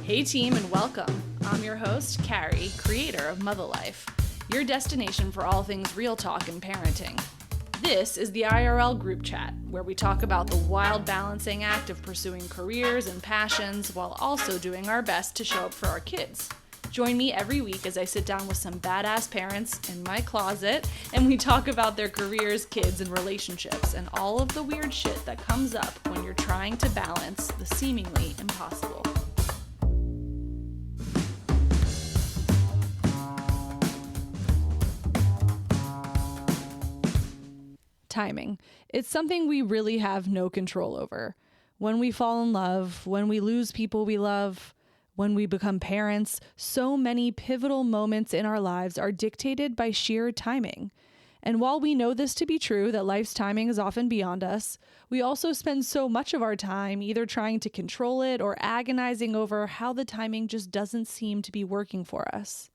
Hey team, and welcome. I'm your host, Carrie, creator of Mother Life, your destination for all things real talk and parenting. This is the IRL group chat, where we talk about the wild balancing act of pursuing careers and passions while also doing our best to show up for our kids. Join me every week as I sit down with some badass parents in my closet and we talk about their careers, kids, and relationships and all of the weird shit that comes up when you're trying to balance the seemingly impossible. Timing. It's something we really have no control over. When we fall in love, when we lose people we love, when we become parents, so many pivotal moments in our lives are dictated by sheer timing. And while we know this to be true, that life's timing is often beyond us, we also spend so much of our time either trying to control it or agonizing over how the timing just doesn't seem to be working for us.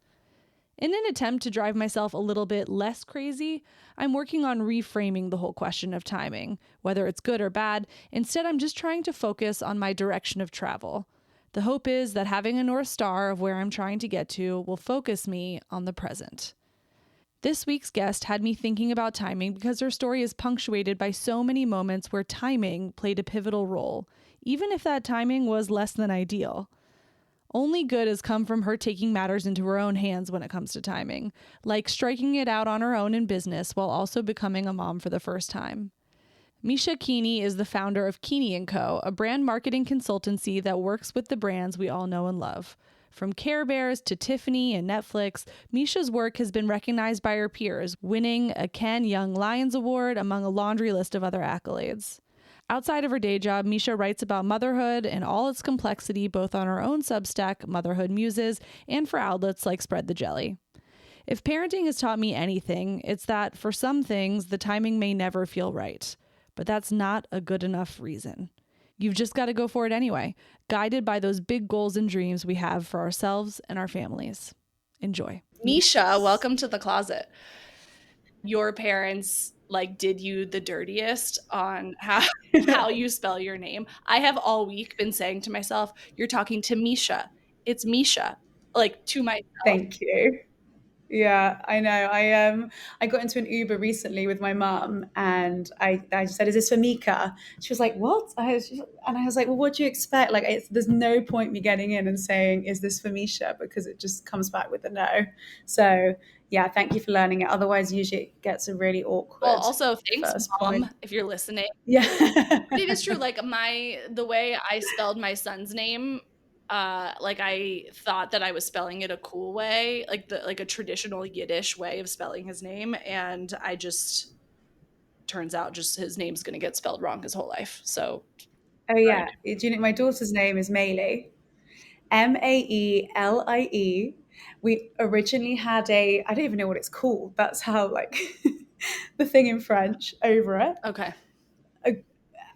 In an attempt to drive myself a little bit less crazy, I'm working on reframing the whole question of timing, whether it's good or bad. Instead, I'm just trying to focus on my direction of travel. The hope is that having a North Star of where I'm trying to get to will focus me on the present. This week's guest had me thinking about timing because her story is punctuated by so many moments where timing played a pivotal role, even if that timing was less than ideal. Only good has come from her taking matters into her own hands when it comes to timing, like striking it out on her own in business while also becoming a mom for the first time. Mica Keeney is the founder of Keeney & Co., a brand marketing consultancy that works with the brands we all know and love. From Care Bears to Tiffany and Netflix, Mica's work has been recognized by her peers, winning a Ken Young Lions Award among a laundry list of other accolades. Outside of her day job, Mica writes about motherhood and all its complexity both on her own Substack, Motherhood Muses, and for outlets like Spread the Jelly. If parenting has taught me anything, it's that for some things, the timing may never feel right. But that's not a good enough reason. You've just got to go for it anyway, guided by those big goals and dreams we have for ourselves and our families. Enjoy. Mica, welcome to the closet. Your parents did you the dirtiest on how you spell your name. I have all week been saying to myself, you're talking to Mica. It's Mica, to myself. Thank you. Yeah, I know. I got into an Uber recently with my mum, and I just said, "Is this for Mica?" She was like, "What?" And I was like, "Well, what do you expect? There's no point me getting in and saying, 'Is this for Mica?' because it just comes back with a no." So yeah, thank you for learning it. Otherwise, usually it gets a really awkward. Well, also thanks, Mom, if you're listening. Yeah, but it is true. The way I spelled my son's name. I thought that I was spelling it a cool way, like a traditional Yiddish way of spelling his name, and I just turns out just his name's going to get spelled wrong his whole life. So, oh yeah, do you know my daughter's name is Maile, Maellie. We originally had I don't even know what it's called. That's how the thing in French over it. Okay.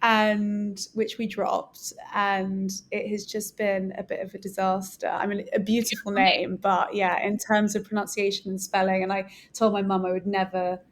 And which we dropped, and it has just been a bit of a disaster. I mean, a beautiful name, but yeah, in terms of pronunciation and spelling. And I told my mum I would never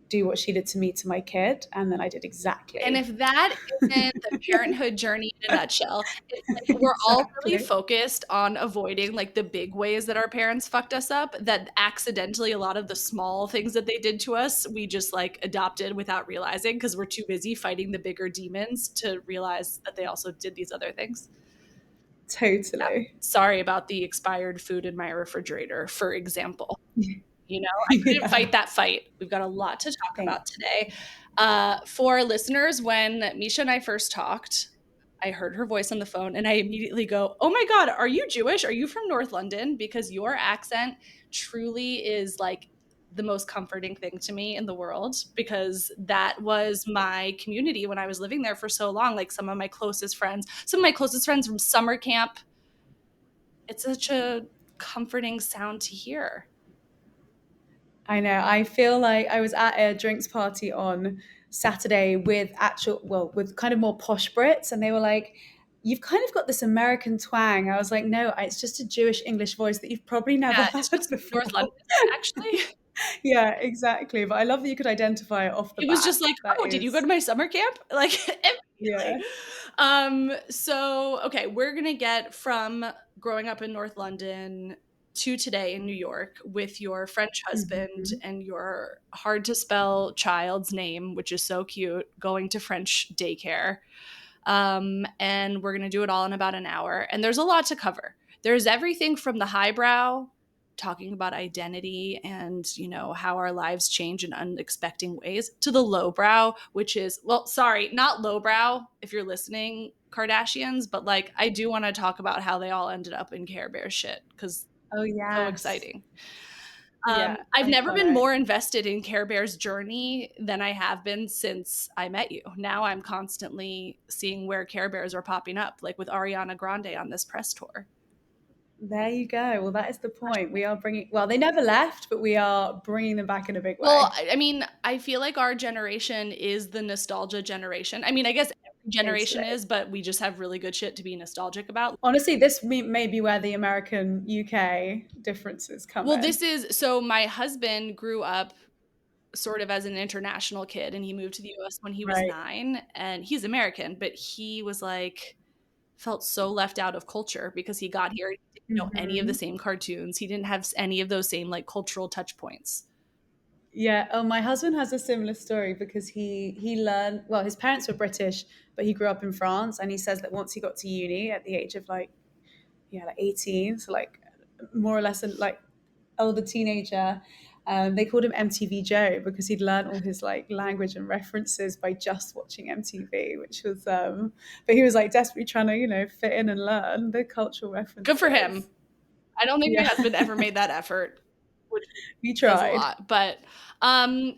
do what she did to me to my kid, and then I did exactly. And if that isn't the parenthood journey in a nutshell, it's we're all really focused on avoiding the big ways that our parents fucked us up, that accidentally a lot of the small things that they did to us we just adopted without realizing because we're too busy fighting the bigger demons to realize that they also did these other things. Totally. Yeah. Sorry about the expired food in my refrigerator, for example. I couldn't fight that fight. We've got a lot to talk about today. For listeners, when Mica and I first talked, I heard her voice on the phone and I immediately go, "Oh my God, are you Jewish? Are you from North London?" Because your accent truly is the most comforting thing to me in the world, because that was my community when I was living there for so long. Some of my closest friends from summer camp. It's such a comforting sound to hear. I know. I feel like I was at a drinks party on Saturday with kind of more posh Brits, and they were like, "You've kind of got this American twang." I was like, "No, it's just a Jewish English voice that you've probably never heard before." North London, actually. Yeah, exactly. But I love that you could identify it off the bat. It was just "Oh, did you go to my summer camp?" Yeah. So okay, we're gonna get from growing up in North London to today in New York with your French husband Mhm. and your hard to spell child's name, which is so cute, going to French daycare. And we're going to do it all in about an hour. And there's a lot to cover. There's everything from the highbrow, talking about identity and, you know, how our lives change in unexpected ways, to the lowbrow, which is, well, sorry, not lowbrow if you're listening, Kardashians, but like I do want to talk about how they all ended up in Care Bear shit because Oh, so yes. exciting. Yeah, I've never been iconic. more invested in Care Bear's journey than I have been since I met you. Now I'm constantly seeing where Care Bears are popping up, like with Ariana Grande on this press tour. There you go. Well, that is the point. We are bringing, well, they never left, but we are bringing them back in a big Well, way. I mean, I feel like our generation is the nostalgia generation. I mean, I guess every generation Totally. is, but we just have really good shit to be nostalgic about. Honestly, this may be where the American UK differences come Well, in. this is so my husband grew up sort of as an international kid and he moved to the US when he was Right. 9 and he's American, but he was like felt so left out of culture because he got here, he didn't know any of the Hmm. same cartoons. He didn't have any of those same like cultural touch points. Yeah. Oh, my husband has a similar story because he learned, well, his parents were British, but he grew up in France, and he says that once he got to uni at the age of like, yeah, like 18, so like more or less like older teenager. They called him MTV Joe because he'd learned all his like language and references by just watching MTV, which was but he was like desperately trying to, fit in and learn the cultural Good for him. references. I don't think my Yeah. husband ever made that effort, which He says a tried. lot. But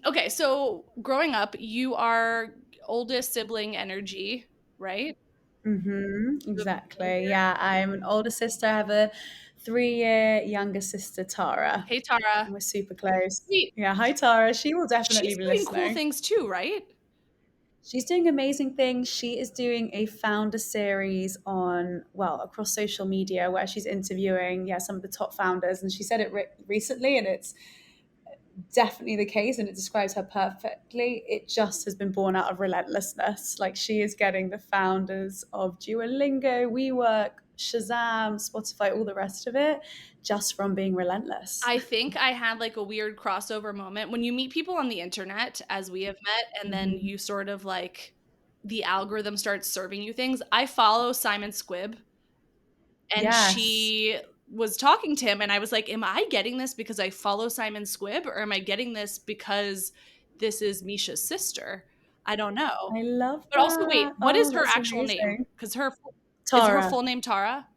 okay, so growing up, you are oldest sibling energy, right? You have a Exactly. brother. Yeah, I'm an older sister. I have a 3-year younger sister, Tara, Hey Tara. and we're super close. Sweet. Yeah, hi Tara. She will definitely She's be doing cool listening. things too, right? She's doing amazing things. She is doing a founder series on, well, across social media where she's interviewing, yeah, some of the top founders. And she said it recently, and it's definitely the case, and it describes her perfectly. It just has been born out of relentlessness. Like, she is getting the founders of Duolingo, WeWork, Shazam, Spotify, all the rest of it, just from being relentless. I think I had like a weird crossover moment when you meet people on the internet, as we have met, and then Mhm. you sort of like the algorithm starts serving you things. I follow Simon Squibb, and Yes, she was talking to him, and I was like, am I getting this because I follow Simon Squibb, or am I getting this because this is Misha's sister? I don't know. I love But also, wait, that. what Oh, is her that's actual name? amazing. Because her is her Tara. full name Tara?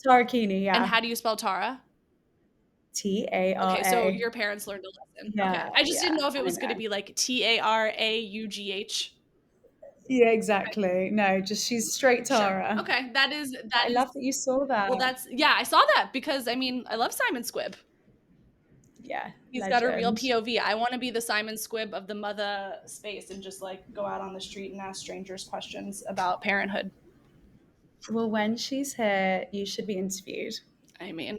Tara Keeney, And yeah. how do you spell Tara? Okay, so Tara. your parents learned a lesson. Okay. Yeah, I just didn't yeah, know if it I was going to know. be like Taraugh. Yeah, exactly. No, just she's straight Sure. Tara. Okay. But I That is love that you saw that. well that's yeah, I saw that because I mean, I love Simon Squibb. Yeah, He's got a real legend. POV. I want to be the Simon Squibb of the mother space and just like go out on the street and ask strangers questions about parenthood. Well, when she's here, you should be interviewed, I mean,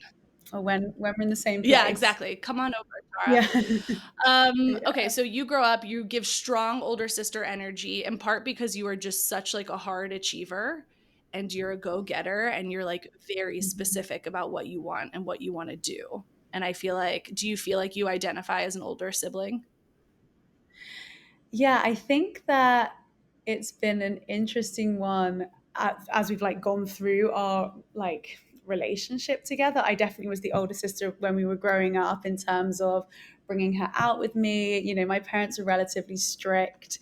or when we're in the same yeah, place. exactly. Come on over, Tara. Yeah. Okay, Yeah. so you grow up, you give strong older sister energy, in part because you are just such like a hard achiever and you're a go-getter and you're like very Mhm. specific about what you want and what you want to do. And I feel like, do you feel like you identify as an older sibling? Yeah, I think that it's been an interesting one as we've like gone through our like relationship together. I definitely was the older sister when we were growing up in terms of bringing her out with me. My parents were relatively strict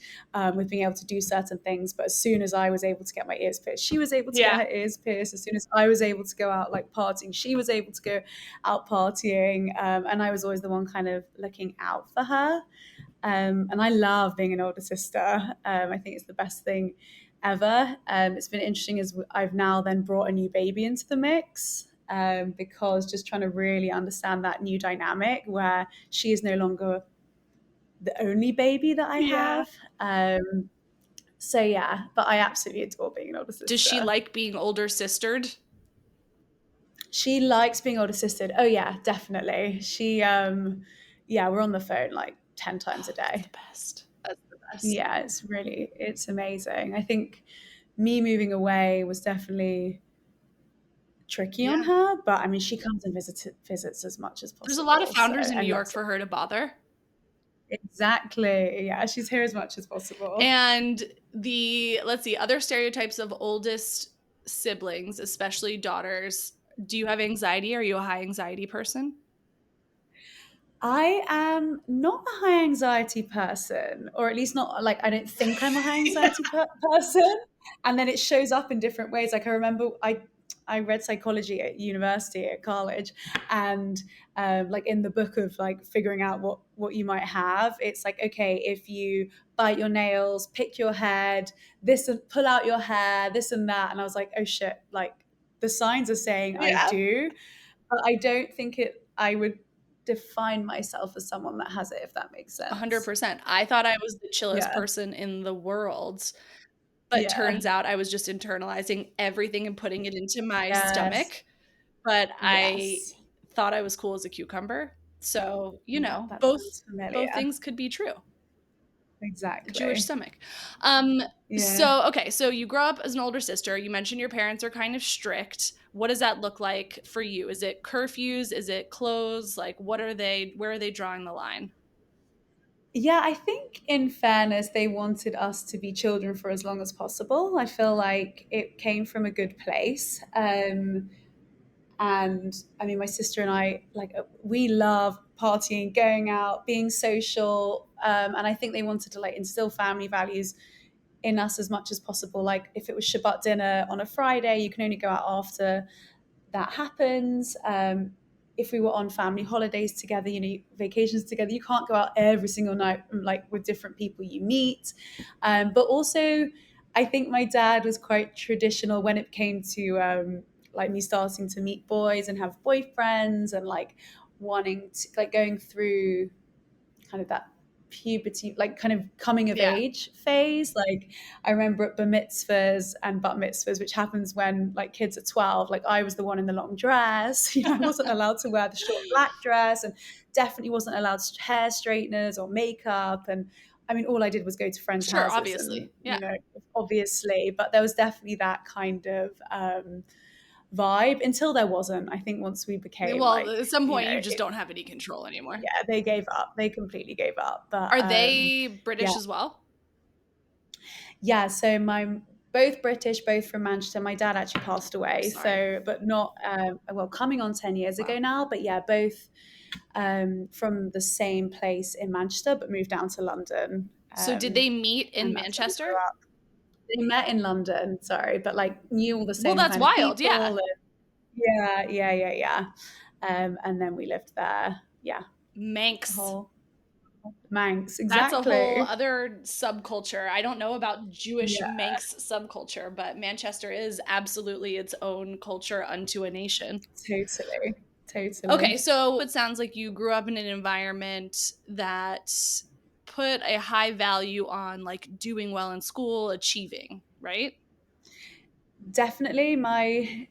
with being able to do certain things, but as soon as I was able to get my ears pierced, she was able to get Yeah. her ears pierced. As soon as I was able to go out like partying, she was able to go out partying, and I was always the one kind of looking out for her. And I love being an older sister. I think it's the best thing ever. It's been interesting as I've now then brought a new baby into the mix, because just trying to really understand that new dynamic where she is no longer the only baby that I Yeah. have. So yeah, but I absolutely adore being an older Does she sister. like being older sistered? She likes being older sistered. Oh yeah, definitely. Yeah, we're on the phone like 10 times a That's day. the best. us. Yeah, it's amazing. I think me moving away was definitely tricky on Yeah. her, but I mean, she comes and visits as much as There's a lot of possible. So, founders in New and York that's for her to bother. exactly, yeah, she's here as much as possible. And let's see, other stereotypes of oldest siblings, especially daughters. Do you have anxiety? Are you a high anxiety person? I am not a high anxiety person, or at least not like I don't think I'm a high anxiety person. And then it shows up in different ways. Like I remember I read psychology at university at college, and like in the book of like figuring out what you might have, it's like okay, if you bite your nails, pick your head, this and pull out your hair, this and that, and I was like, oh shit, like the signs are saying I Yeah. do, but I don't think I would define myself as someone that has it, if that makes sense. 100%. I thought I was the chillest Yeah. person in the world, but Yeah. turns out I was just internalizing everything and putting it into my Yes. stomach. But I Yes. thought I was cool as a cucumber. So, Yeah, that both sounds familiar. things could be true. Jewish Exactly. stomach. Yeah. Okay, so you grow up as an older sister. You mentioned your parents are kind of strict. What does that look like for you? Is it curfews? Is it clothes? Like where are they drawing the line? Yeah, I think in fairness, they wanted us to be children for as long as possible. I feel like it came from a good place. And I mean, my sister and I, like, we love partying, going out, being social. And I think they wanted to like instill family values in us as much as possible. Like, if it was Shabbat dinner on a Friday, you can only go out after that happens. If we were on family holidays together, vacations together, you can't go out every single night, like with different people you meet. But also, I think my dad was quite traditional when it came to like me starting to meet boys and have boyfriends and like wanting to like going through kind of that puberty, like kind of coming of Yeah. age phase. Like I remember at bar mitzvahs and bat mitzvahs, which happens when like kids are 12, like I was the one in the long dress. I wasn't allowed to wear the short black dress and definitely wasn't allowed hair straighteners or makeup. And I mean, all I did was go to friends' Sure, houses and, obviously. Yeah. obviously, but there was definitely that kind of vibe until there wasn't. I think once we became Well, like, at some point you just don't have any control anymore. yeah, they gave up. They completely gave up. But Are they yeah, British as well? yeah. So my both British, both from Manchester. My dad actually passed away, Sorry. so but not well, coming on 10 years Wow. ago now. But yeah, both from the same place in Manchester, but moved down to London, So did they meet in and that's where we grew Manchester? up. They met in London, sorry, but like knew all the Well, same that's kind of wild. people. Yeah. And yeah, yeah, yeah, yeah. And then we lived there. Yeah, the Manx. whole Manx, That's a whole exactly. other subculture. I don't know about Jewish Yeah, Manx subculture, but Manchester is absolutely its own culture unto a nation. totally, Okay, totally. so it sounds like you grew up in an environment that put a high value on like doing well in school, achieving, right? Definitely, my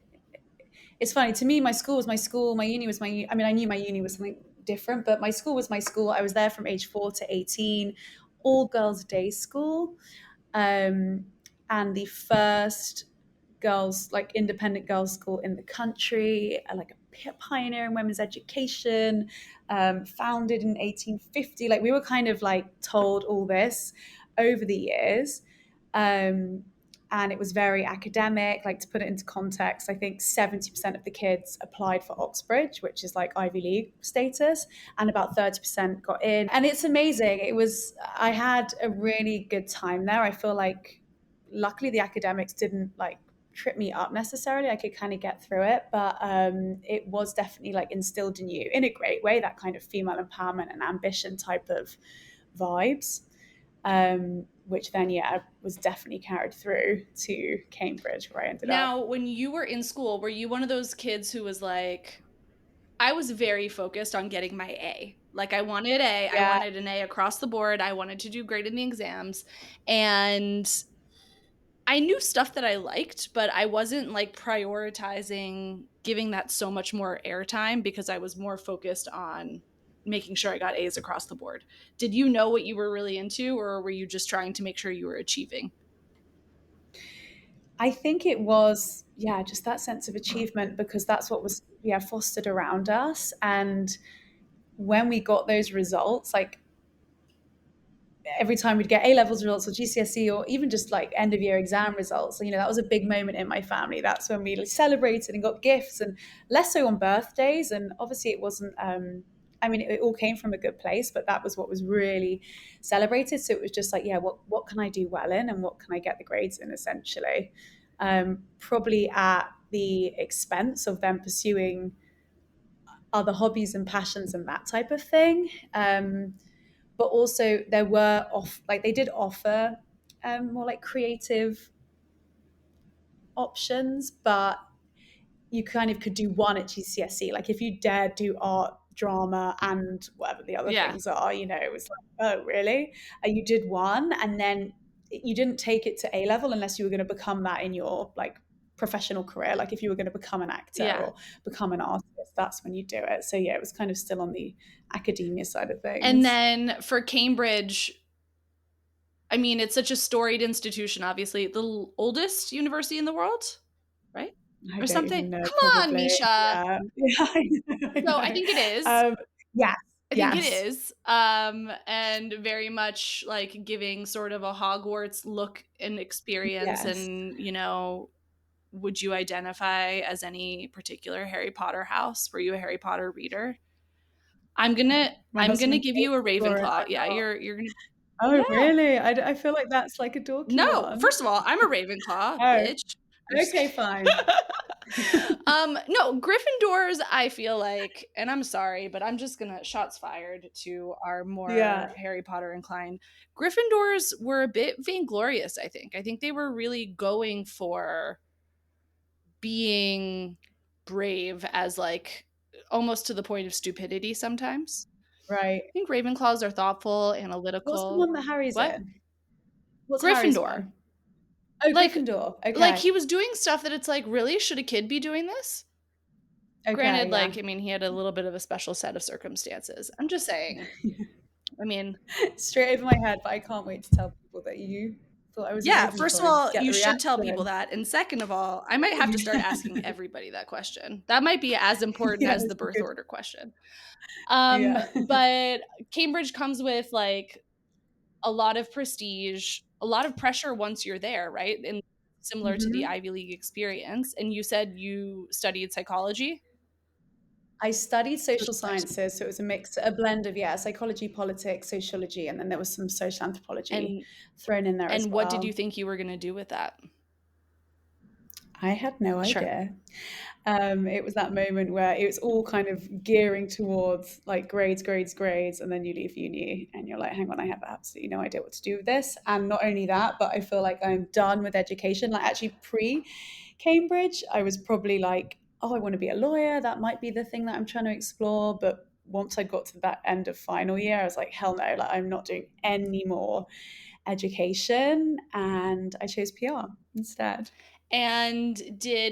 it's funny to me. My school was my school. My uni was my. I mean, I knew my uni was something different, but my school was my school. I was there from age 4 to 18, all girls day school, um, and the first girls like independent girls school in the country, like a pioneer in women's education, founded in 1850. Like we were kind of like told all this over the years. Um, and it was very academic. Like to put it into context, I think 70% of the kids applied for Oxbridge, which is like Ivy League status, and about 30% got in. And it's amazing. I had a really good time there. I feel like luckily the academics didn't like trip me up necessarily. I could kind of get through it, but it was definitely like instilled in you in a great way, that kind of female empowerment and ambition type of vibes, which then, yeah, was definitely carried through to Cambridge where I ended up. Now, when you were in school, were you one of those kids who was like, I was very focused on getting my A. Like I Yeah, wanted an A across the board. I wanted to do great in the exams. And I knew stuff that I liked, but I wasn't like prioritizing giving that so much more airtime because I was more focused on making sure I got A's across the board. Did you know what you were really into, or were you just trying to make sure you were achieving? I think it was, yeah, just that sense of achievement, because that's what was, yeah, fostered around us. And when we got those results, like every time we'd get A levels results or GCSE or even just like end of year exam results, you know, that was a big moment in my family. That's when we celebrated and got gifts, and less so on birthdays. And obviously it wasn't, I mean, it all came from a good place, but that was what was really celebrated. So it was just like, yeah, what can I do well in, and what can I get the grades in, essentially? Probably at the expense of them pursuing other hobbies and passions and that type of thing. But also there were they did offer more like creative options, but you kind of could do one at GCSE. Like if you dared do art, drama, and whatever the other Yeah. things are, you know, it was like, oh, really? You did one, and then you didn't take it to A level unless you were going to become that in your like professional career. Like if you were going to become an actor Yeah. or become an artist, that's when you do it. So yeah, it was kind of still on the academia side of And things. then for Cambridge, I mean, it's such a storied institution, obviously, the oldest university in the world, right? I Or don't something. even know, Come on, probably. Misha. Yeah. Yeah, I know. I So I know. think it is. Yes, I think it yes, is. And very much like giving sort of a Hogwarts look and experience. yes. And, you know, would you identify as any particular Harry Potter house? Were you a Harry Potter reader? I'm gonna My I'm gonna husband give you hates a Florence. Ravenclaw. I'm Yeah, not. you're gonna. Oh, Yeah. really? I feel like that's like a dorky No, one. first of all, I'm a Ravenclaw, Oh, bitch. I'm just okay, kidding. fine. No, Gryffindors, I feel like, and I'm sorry, but I'm just gonna shots fired to our more Yeah, Harry Potter inclined. Gryffindors were a bit vainglorious, I think. I think they were really going for being brave as like almost to the point of stupidity sometimes. right. I think Ravenclaws are thoughtful, What's the analytical. one that Harry's What? in? What's Harry's Gryffindor. one? Oh, Like Gryffindor. like Okay. he was doing stuff that it's like, really? Should a kid be doing this? Okay, Granted, yeah. like, I mean, he had a little bit of a special set of circumstances. I'm just saying. I mean, Straight over my head, but I can't wait to tell people that you thought I was a yeah, first of Ravenclaw and all, get you the should tell people reaction. that. And second of all, I might have to start asking everybody that question. That might be as important Yeah, as the it's birth good. order question. Yeah. But Cambridge comes with like a lot of prestige, a lot of pressure once you're there, right? And similar to the Hmm. Ivy League experience. And you said you studied psychology. I studied social sciences, so it was a blend of, yeah, psychology, politics, sociology, and then there was some social anthropology And thrown in there as and what did you well. think you were going to do with that? I had no Sure. idea. It was that moment where it was all kind of gearing towards like grades, grades, grades, and then you leave uni and you're like, hang on, I have absolutely no idea what to do with this. And not only that, but I feel like I'm done with education. Like actually pre-Cambridge, I was probably like, oh, I want to be a lawyer. That might be the thing that I'm trying to explore. But once I got to that end of final year, I was like, hell no, like I'm not doing any more education. And I chose PR instead. And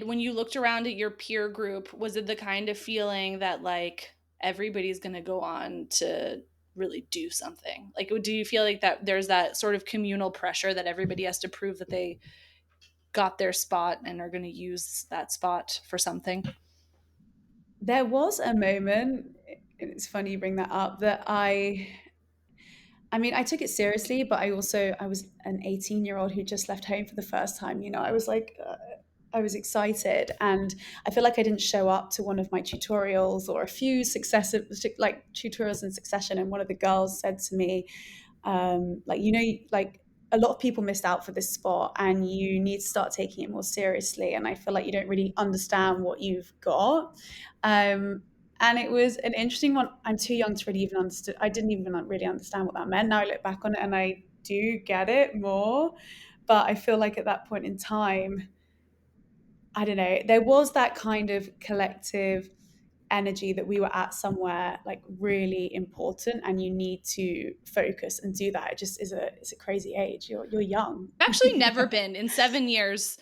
when you looked around at your peer group, was it the kind of feeling that like everybody's going to go on to really do something? Like, do you feel like that there's that sort of communal pressure that everybody has to prove that they got their spot and are going to use that spot for something? There was a moment, and it's funny you bring that up, that I mean, I took it seriously, but I was an 18-year-old who just left home for the first time. You know, I was like, I was excited, and I feel like I didn't show up to one of my tutorials or a few successive, like tutorials in succession. And one of the girls said to me, like, you know, like a lot of people missed out for this spot and you need to start taking it more seriously. And I feel like you don't really understand what you've got. Um, and it was an interesting one. I'm too young to really even understand. I didn't even really understand what that meant. Now I look back on it and I do get it more. But I feel like at that point in time, I don't know, there was that kind of collective energy that we were at somewhere like really important and you need to focus and do that. It just is it's a crazy age. You're young. I've actually never been in 7 years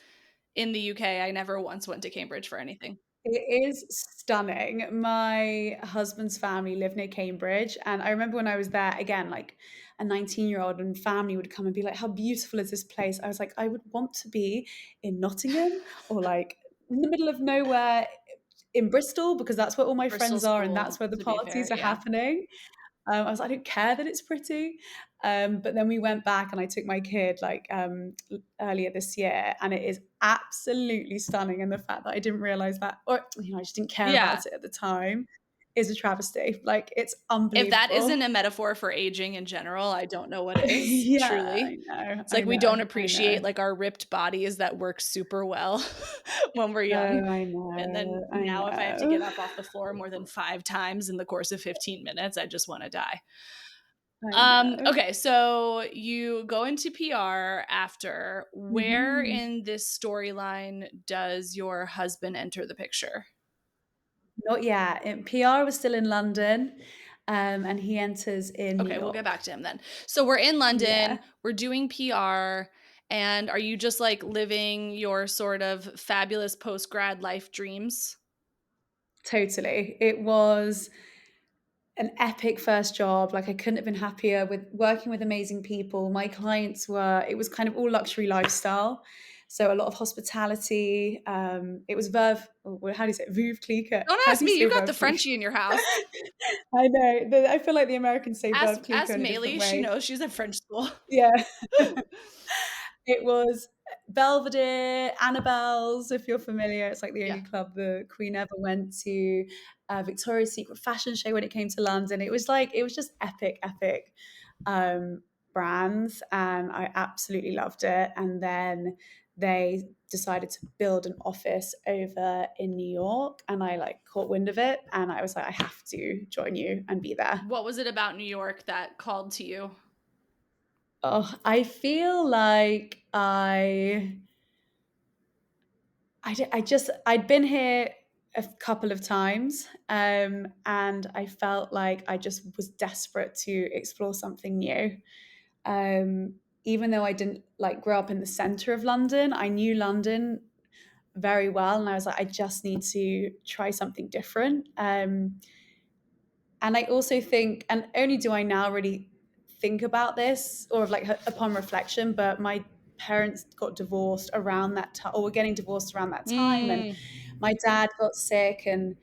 in the UK. I never once went to Cambridge for anything. It is stunning. My husband's family live near Cambridge, and I remember when I was there, again, like a 19-year-old and family would come and be like, "How beautiful is this place?" I was like, "I would want to be in Nottingham or like in the middle of nowhere in Bristol because that's where all my friends Bristol's are and that's cool, where the to be fair, parties are yeah. happening." I was like, "I don't care that it's pretty." But then we went back and I took my kid like earlier this year, and it is absolutely stunning. And the fact that I didn't realize that, or I just didn't care Yeah. about it at the time, is a travesty. Like it's If that isn't unbelievable. a metaphor for aging in general, I don't know what is, Yeah, I truly. know, It's I like we don't know, I appreciate, know. like, our ripped bodies that work super well when we're young, Oh, I and then know, I now if I have to know, get up off the floor more than 5 times in the course of 15 minutes, I just wanna die. I know. Okay, so you go into PR after. Where Mhm. in this storyline does your husband enter the picture? Not yet. PR was still in London, and he enters in New Okay, we'll get York. back to him then. So we're in London, Yeah. we're doing PR, and are you just like living your sort of fabulous post grad life dreams? Totally. It was an epic first job. Like I couldn't have been happier with working with amazing people. My clients were, it was kind of all luxury lifestyle. So a lot of hospitality. It was Verve, or how do you say it? Veuve Clicquot. Don't How ask do you me, say you got the Verve Clicquot? Frenchie in your house. I know. I feel like the Americans say Verve Clicquot Ask in a different Maylee, she way. knows she's at French school. Yeah. It was Belvedere, Annabelle's, if you're familiar. It's like the Yeah. only club the Queen ever went to. Victoria's Secret fashion show when it came to London. It was like, it was just epic, epic brands. And I absolutely loved it. And then they decided to build an office over in New York. And I like caught wind of it. And I was like, I have to join you and be there. What was it about New York that called to you? Oh, I feel like I'd been here a couple of times, and I felt like I just was desperate to explore something new. Um, Even though I didn't like grow up in the center of London, I knew London very well, and I was like, I just need to try something different. And I also think, and only do I now really think about this or like upon reflection, but my parents got divorced around that time, or were getting divorced around that time, and Mm, my dad got sick, and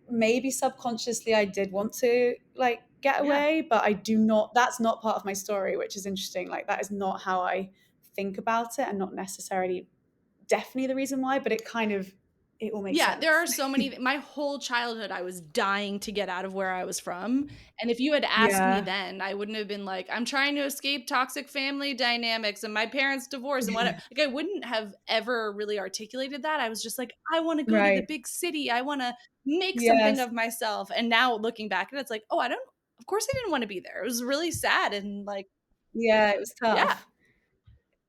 maybe subconsciously I did want to like get yeah. away, but I do not. That's not part of my story, which is interesting. Like that is not how I think about it, and not necessarily definitely the reason why, but it all makes Yeah, there sense. are so many my whole childhood, I was dying to get out of where I was from, and if you had asked me Yeah. then, I wouldn't have been like, "I'm trying to escape toxic family dynamics and my parents' divorce and whatever." Like, I wouldn't have ever really articulated that. I was just like, "I wanna go to the Right. big city. I wanna make something Yes. of myself." And now looking back at it, it's like, "Oh, I don't of course I didn't wanna be there." It was really sad and, like Yeah, it was yeah, tough.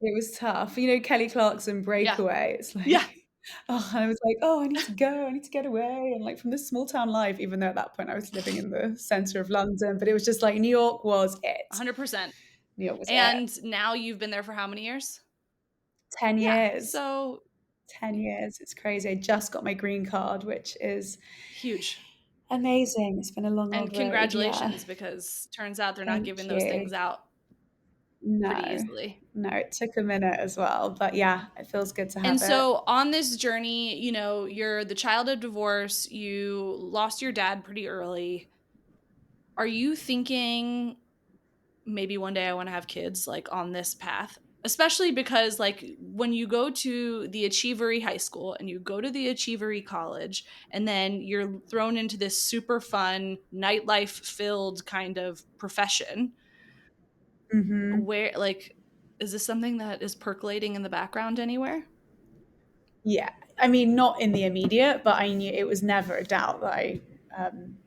It was tough. You know, Kelly Clarkson yeah, Breakaway, it's like, yeah, oh, I was like, "Oh, I need to go, I need to get away," and, like, from this small town life, even though at that point I was living in the center of London, but it was just like New York was it. 100%. New York was it. And now you've been there for how many years? 10 Yeah, years. so 10 years, it's crazy. I just got my green card, which is huge. amazing. It's been a long And old road, yeah. congratulations, because turns out they're not Thank giving those things you. out pretty No. easily. No, it took a minute as well, but yeah, it feels good to And have it. so on this journey, you're the child of divorce, you lost your dad pretty early. Are you thinking maybe one day I want to have kids like on this path? Especially because like when you go to the achievery high school and you go to the achievery college and then you're thrown into this super fun nightlife filled kind of profession, Mhm. where like is this something that is percolating in the background anywhere? Yeah. I mean, not in the immediate, but I knew it was never a doubt that I um,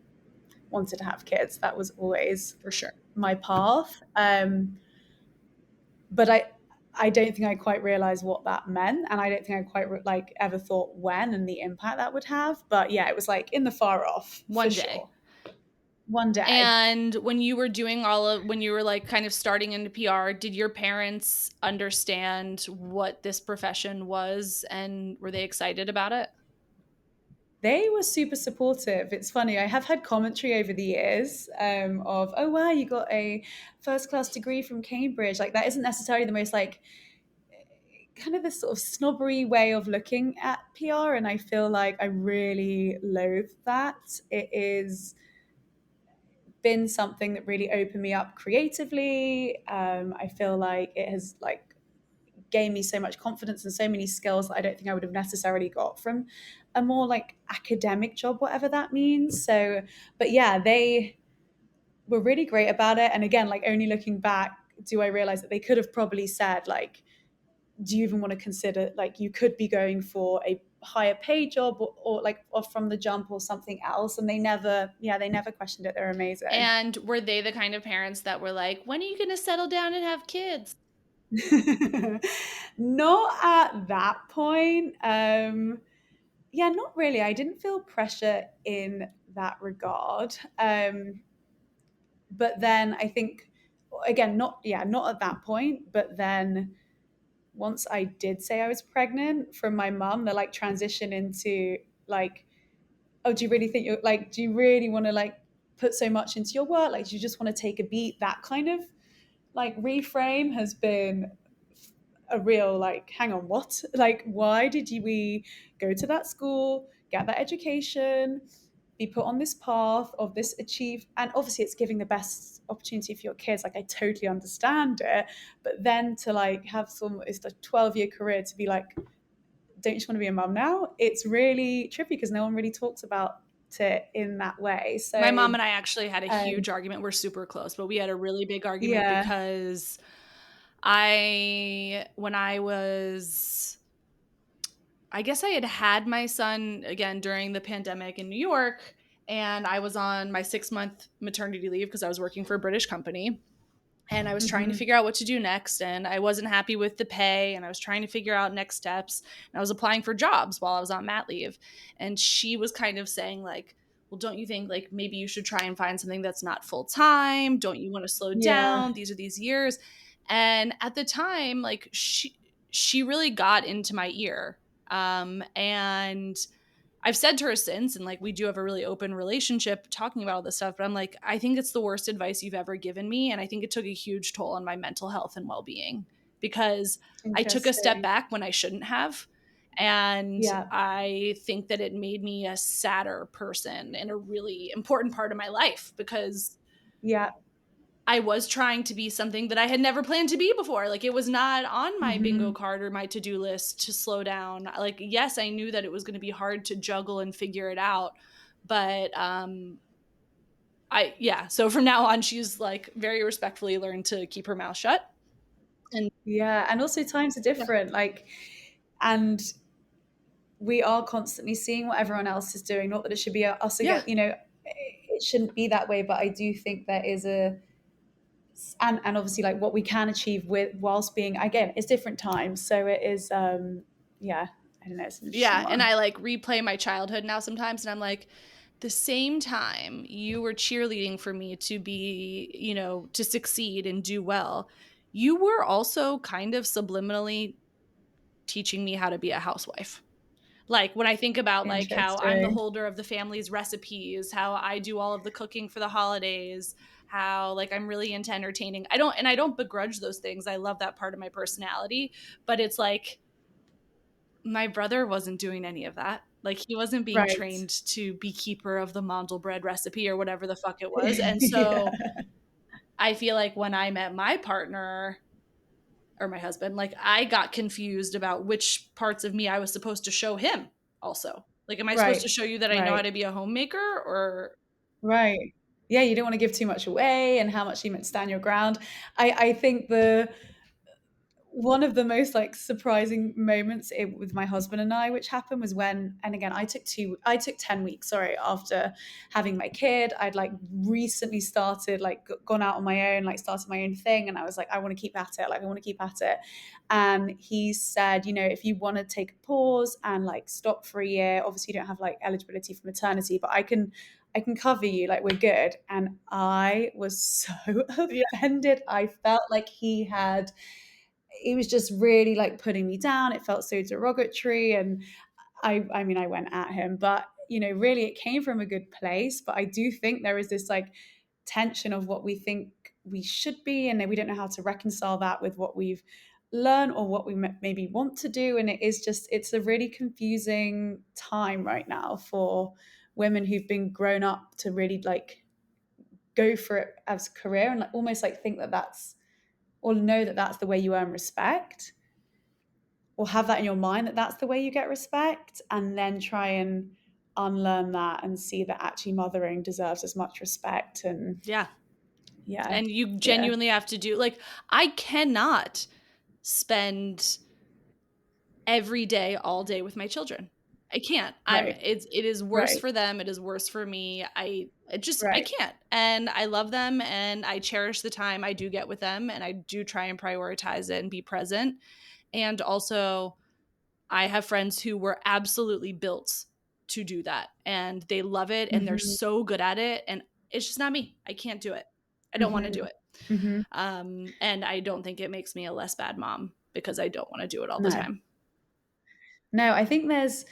wanted to have kids. That was always For sure. my path. But I don't think I quite realized what that meant, and I don't think I quite like ever thought when and the impact that would have. But yeah, it was like in the far off for One day. sure. One day. And when you were doing when you were like kind of starting into PR, did your parents understand what this profession was and were they excited about it? They were super supportive. It's funny. I have had commentary over the years of, oh wow, you got a first class degree from Cambridge. Like that isn't necessarily the most like kind of this sort of snobbery way of looking at PR, and I feel like I really loathe that. It is been something that really opened me up creatively. I feel like it has like gained me so much confidence and so many skills that I don't think I would have necessarily got from a more like academic job, whatever that means. So, but yeah, they were really great about it. And again, like only looking back, do I realize that they could have probably said like, do you even want to consider like you could be going for a higher paid job or like off from the jump or something else, and they never questioned it. They're amazing. And were they the kind of parents that were like, when are you going to settle down and have kids? Not at that point. Yeah, not really. I didn't feel pressure in that regard. But then I think again, not at that point, but then once I did say I was pregnant from my mum, the like transition into like, oh, do you really think you're like, do you really want to like put so much into your work? Like, do you just want to take a beat? That kind of like reframe has been a real like, hang on, what? Like, why did we go to that school, get that education, be put on this path of this achieve? And obviously, it's giving the best opportunity for your kids. Like, I totally understand it. But then to like have it's a 12-year career to be like, don't you just want to be a mum now? It's really trippy because no one really talks about it in that way. So, My mom and I actually had a um, huge argument. We're super close, but we had a really big argument yeah. because when I was, I guess I had my son again during the pandemic in New York, and I was on my 6-month maternity leave because I was working for a British company. And I was trying to Mm-hmm. figure out what to do next. And I wasn't happy with the pay. And I was trying to figure out next steps. And I was applying for jobs while I was on mat leave. And she was kind of saying, like, well, don't you think like maybe you should try and find something that's not full time? Don't you want to slow Yeah. down? These are these years. And at the time, like she really got into my ear. And I've said to her since, and like we do have a really open relationship talking about all this stuff, but I'm like, I think it's the worst advice you've ever given me. And I think it took a huge toll on my mental health and well being because I took a step Interesting. back when I shouldn't have. And Yeah. I think that it made me a sadder person in a really important part of my life because Yeah. I was trying to be something that I had never planned to be before. Like it was not on my bingo Mm-hmm. card or my to-do list to slow down. Like yes, I knew that it was going to be hard to juggle and figure it out, but so from now on she's like very respectfully learned to keep her mouth shut. And Yeah. And also times are yeah. different. Like, and we are constantly seeing what everyone else is doing. Not that it should be us Yeah. again, it shouldn't be that way, but I do think there is and obviously like what we can achieve with whilst being, again, it's different times. So it is, yeah, I don't know. It's an interesting Yeah, and one. I like replay my childhood now sometimes and I'm like the same time you were cheerleading for me to be, to succeed and do well, you were also kind of subliminally teaching me how to be a housewife. Like when I think about like how I'm the Interesting. holder of the family's recipes, how I do all of the cooking for the holidays, how like I'm really into entertaining. I don't begrudge those things. I love that part of my personality, but it's like my brother wasn't doing any of that. Like he wasn't being Right. trained to be keeper of the mandel bread recipe or whatever the fuck it was. And Yeah. so I feel like when I met my partner or my husband, like I got confused about which parts of me I was supposed to show him also. Like, am I supposed to Right. show you that I know how Right. to be a homemaker or Right. Yeah, you don't want to give too much away and how much you meant to stand your ground. I think the one of the most like surprising moments with my husband and I, which happened, was when, and again, I took 10 weeks, sorry, after having my kid. I'd like recently started, like gone out on my own, like started my own thing. And I was like, I want to keep at it. Like, I want to keep at it. And he said, if you want to take a pause and like stop for a year, obviously you don't have like eligibility for maternity, but I can cover you, like we're good. And I was so yeah. offended. I felt like he was just really like putting me down. It felt so derogatory. And I mean, I went at him, but really it came from a good place. But I do think there is this like tension of what we think we should be, and then we don't know how to reconcile that with what we've learned or what we maybe want to do. And it's a really confusing time right now for women who've been grown up to really like go for it as a career and like almost like think that that's, or know that that's the way you earn respect, or have that in your mind that that's the way you get respect, and then try and unlearn that and see that actually mothering deserves as much respect. And Yeah. yeah, And you yeah, genuinely have to do, like, I cannot spend every day, all day with my children. I can't. right, It is worse right, for them. It is worse for me. I right. can't. And I love them and I cherish the time I do get with them and I do try and prioritize it and be present. And also, I have friends who were absolutely built to do that and they love it and they're Hmm. so good at it. And it's just not me. I can't do it. I don't want to do Hmm. it. Hmm. And I don't think it makes me a less bad mom because I don't want to do it all the No, time. no, I think there's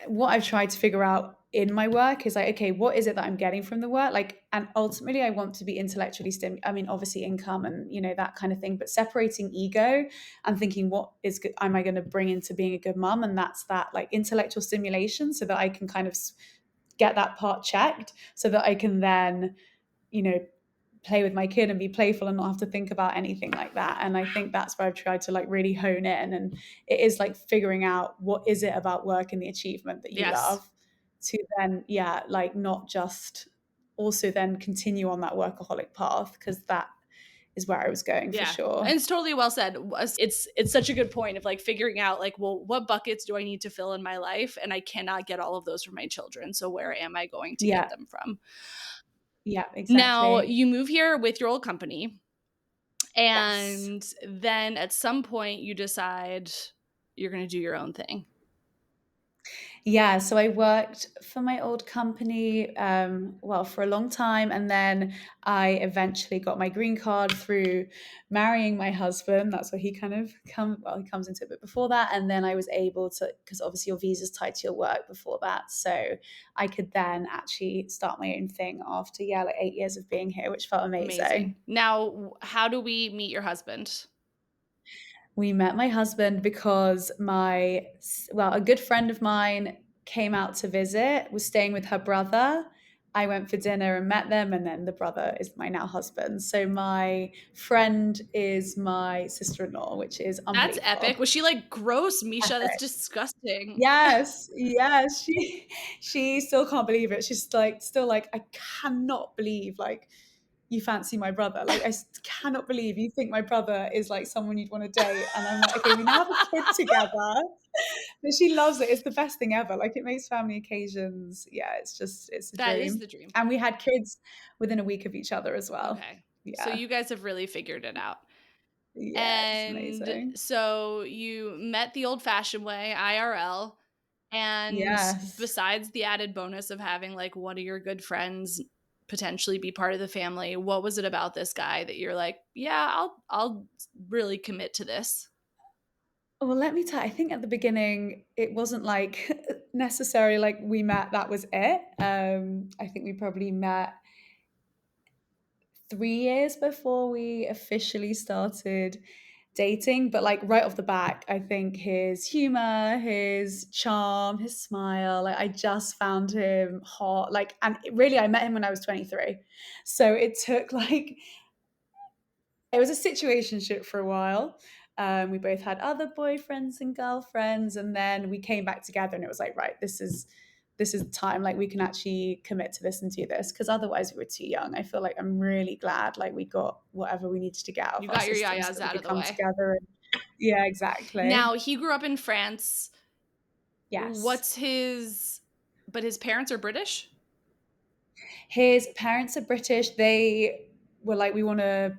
what I've tried to figure out in my work is like, okay, what is it that I'm getting from the work? Like, and ultimately I want to be intellectually I mean, obviously income and, that kind of thing, but separating ego and thinking what is good, am I going to bring into being a good mom? And that's that like intellectual stimulation so that I can kind of get that part checked so that I can then, you know, play with my kid and be playful and not have to think about anything like that. And I think that's where I've tried to like really hone in. And it is like figuring out what is it about work and the achievement that you Yes. love to then, yeah, like not just also then continue on that workaholic path, because that is where I was going for Yeah. sure. And it's totally well said. It's such a good point of like figuring out like, well, what buckets do I need to fill in my life? And I cannot get all of those from my children. So where am I going to get Yeah. them from? Yeah, Now exactly. you move here with your old company. Yes. And then at some point you decide you're going to do your own thing. Yeah, so I worked for my old company, well, for a long time. And then I eventually got my green card through marrying my husband. That's where he kind of he comes into it a bit before that. And then I was able to, because obviously your visa's tied to your work before that. So I could then actually start my own thing after, yeah, like 8 years of being here, which felt Amazing. amazing. Now, how do we meet your husband? We met my husband because a good friend of mine came out to visit, was staying with her brother. I went for dinner and met them, and then the brother is my now husband. So my friend is my sister-in-law, which is That's epic. unbelievable. Was she like gross, Misha? That's Epic. disgusting. Yes, yes. She still can't believe it. She's like still like, I cannot believe like you fancy my brother. Like, cannot believe you think my brother is like someone you'd want to date. And I'm like, okay, we now have a kid together. But she loves it. It's the best thing ever. Like, it makes family occasions. Yeah, it's a That is dream. the dream. And we had kids within a week of each other as well. Okay. So Yeah. you guys have really figured it out. Yeah, it's And amazing. so you met the old fashioned way, IRL. And Yes. besides the added bonus of having like one of your good friends potentially be part of the family, what was it about this guy that you're like, yeah, I'll really commit to this? Well, let me tell you, I think at the beginning, it wasn't like necessarily like we met, that was it. I think we probably met 3 years before we officially started dating. But like right off the back, I think his humor, his charm, his smile, like I just found him hot. Like, and really, I met him when I was 23. So it took like, it was a situationship for a while. We both had other boyfriends and girlfriends, and then we came back together, and it was like, right, this is the time. Like, we can actually commit to this and do this, because otherwise we were too young. I feel like I'm really glad like we got whatever we needed to get out You of our got your systems so yayas that we out of could the come way. together. And yeah, exactly. Now, he grew up in France. Yes. But his parents are British? His parents are British. They were like, we want to,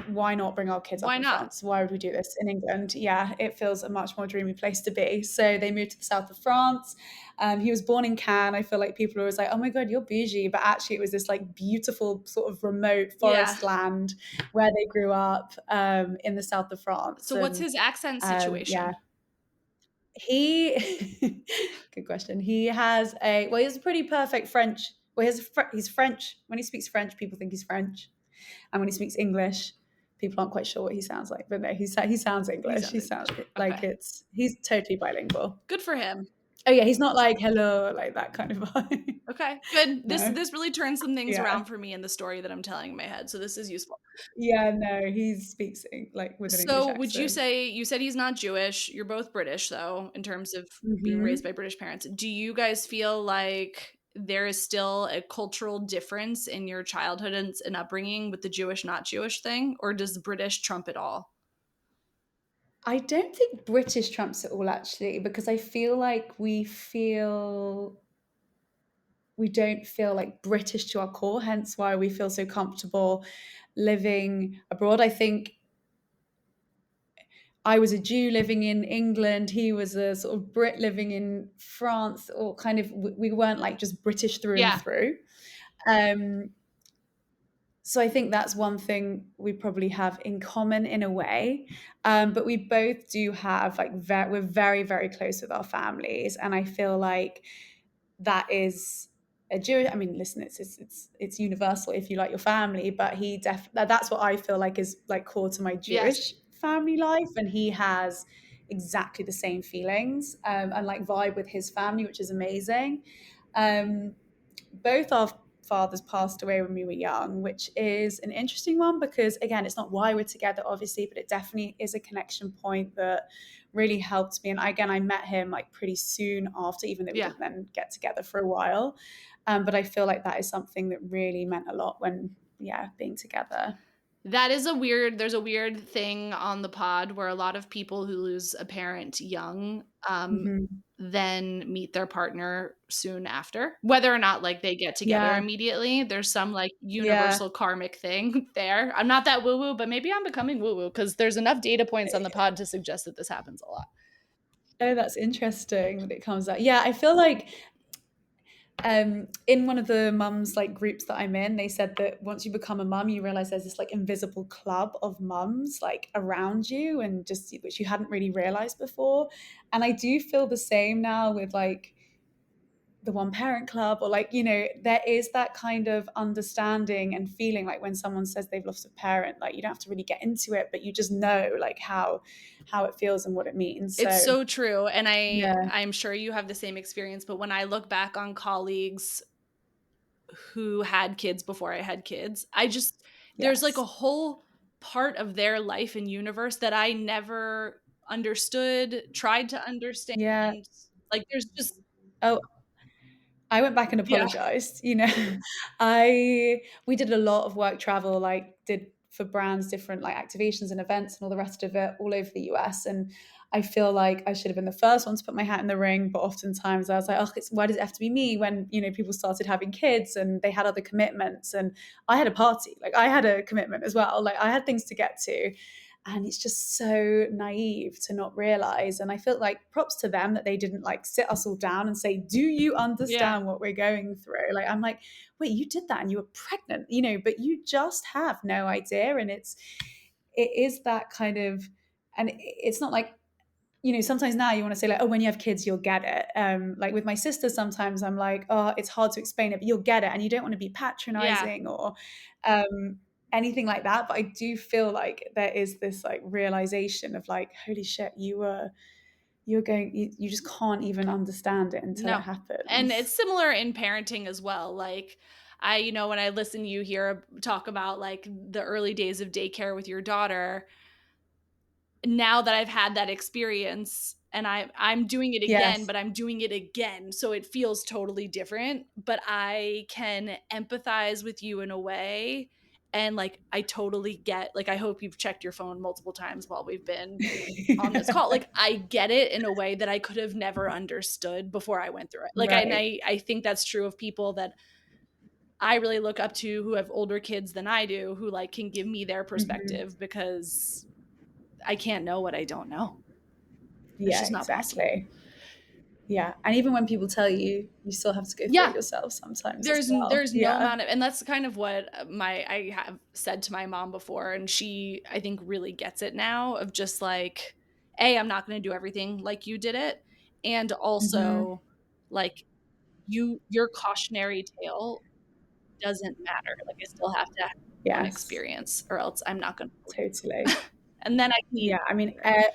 why not bring our kids up Why in not? France? Why would we do this in England? Yeah, it feels a much more dreamy place to be. So they moved to the south of France. He was born in Cannes. I feel like people are always like, oh my God, you're bougie. But actually, it was this like beautiful sort of remote Yeah. forest land where they grew up in the south of France. So what's And his accent yeah, situation? He good question. He has he has a pretty perfect French. Well, he's French. When he speaks French, people think he's French, and when he speaks English, people aren't quite sure what he sounds like. But no, he sounds He English. sounds He sounds English. like Okay. he's totally bilingual. Good for him. Oh yeah, he's not like hello, like that kind of vibe. Okay, good. No. This really turns some things Yeah. around for me in the story that I'm telling in my head, so this is useful. Yeah, no, he speaks like with an English So, would you accent. say you said he's not Jewish? You're both British, though, in terms of being raised by Hmm. British parents. Do you guys feel like there is still a cultural difference in your childhood and upbringing with the Jewish, not Jewish thing, or does British trump it all? I don't think British trumps it all actually, because I feel like we don't feel like British to our core, hence why we feel so comfortable living abroad. I think I was a Jew living in England, he was a sort of Brit living in France, or kind of, we weren't like just British through and Yeah, through. Um, so I think that's one thing we probably have in common in a way. But we both do have like we're very, very close with our families, and I feel like that is a Jewish. I mean, listen, it's universal if you like your family, but that's what I feel like is like core to my yes. Jewish family life, and he has exactly the same feelings, and like vibe with his family, which is amazing. Um, both our fathers passed away when we were young, which is an interesting one because, again, it's not why we're together, obviously, but it definitely is a connection point that really helped me. And again, I met him like pretty soon after, even though we Yeah. didn't then get together for a while. But I feel like that is something that really meant a lot when, yeah, being together. That is there's a weird thing on the pod where a lot of people who lose a parent young, Hmm. then meet their partner soon after, whether or not like they get together Yeah, immediately. There's some like yeah. universal karmic thing there. I'm not that woo woo, but maybe I'm becoming woo woo because there's enough data points on the pod to suggest that this happens a lot. Oh, that's interesting that it comes out. Yeah, I feel like in one of the mums like groups that I'm in, they said that once you become a mum, you realize there's this like invisible club of mums like around you, and just which you hadn't really realized before. And I do feel the same now with like the one parent club, or like, there is that kind of understanding and feeling like when someone says they've lost a parent, like you don't have to really get into it, but you just know like how it feels and what it means. It's So so true. And yeah. I'm sure you have the same experience, but when I look back on colleagues who had kids before I had kids, there's like a Yes. whole part of their life and universe that I never understood, tried to understand. Yeah. Like there's just Oh, I went back and yeah. apologized. We did a lot of work travel, like did for brands, different like activations and events and all the rest of it all over the US. And I feel like I should have been the first one to put my hat in the ring, but oftentimes I was like, oh, why does it have to be me? When, people started having kids and they had other commitments, and I had a party, like I had a commitment as well. Like I had things to get to. And it's just so naive to not realize. And I feel like props to them that they didn't like sit us all down and say, do you Yeah. understand what we're going through? Like, I'm like, wait, you did that and you were pregnant, but you just have no idea. And it is that kind of, and it's not like, sometimes now you want to say like, oh, when you have kids, you'll get it. Like with my sister, sometimes I'm like, oh, it's hard to explain it, but you'll get it. And you don't want to be Yeah. patronizing or anything like that. But I do feel like there is this like realization of like, holy shit, you just can't even understand it until it No. And it's happens. similar in parenting as well. Like when I listen to you hear talk about like the early days of daycare with your daughter, now that I've had that experience and I'm doing it again, Yes. but I'm doing it again. So it feels totally different, but I can empathize with you in a way. And like, I totally get, like, I hope you've checked your phone multiple times while we've been on this call. Like, I get it in a way that I could have never understood before I went through it. Like, Right. I think that's true of people that I really look up to who have older kids than I do, who like can give me their Mhm. perspective because I can't know what I don't know. It's Yeah, just not possible. exactly. Yeah. And even when people tell you, you still have to go through it Yeah, yourself sometimes as well. there's no Yeah. amount of, and that's kind of what my I have said to my mom before, and she I think really gets it now of just like I'm not going to do everything like you did it. And Hmm. also, like, your cautionary tale doesn't matter. Like, I still have to have my own Yes, experience, or else I'm not going to totally. believe. And then I can eat Yeah, I mean, later.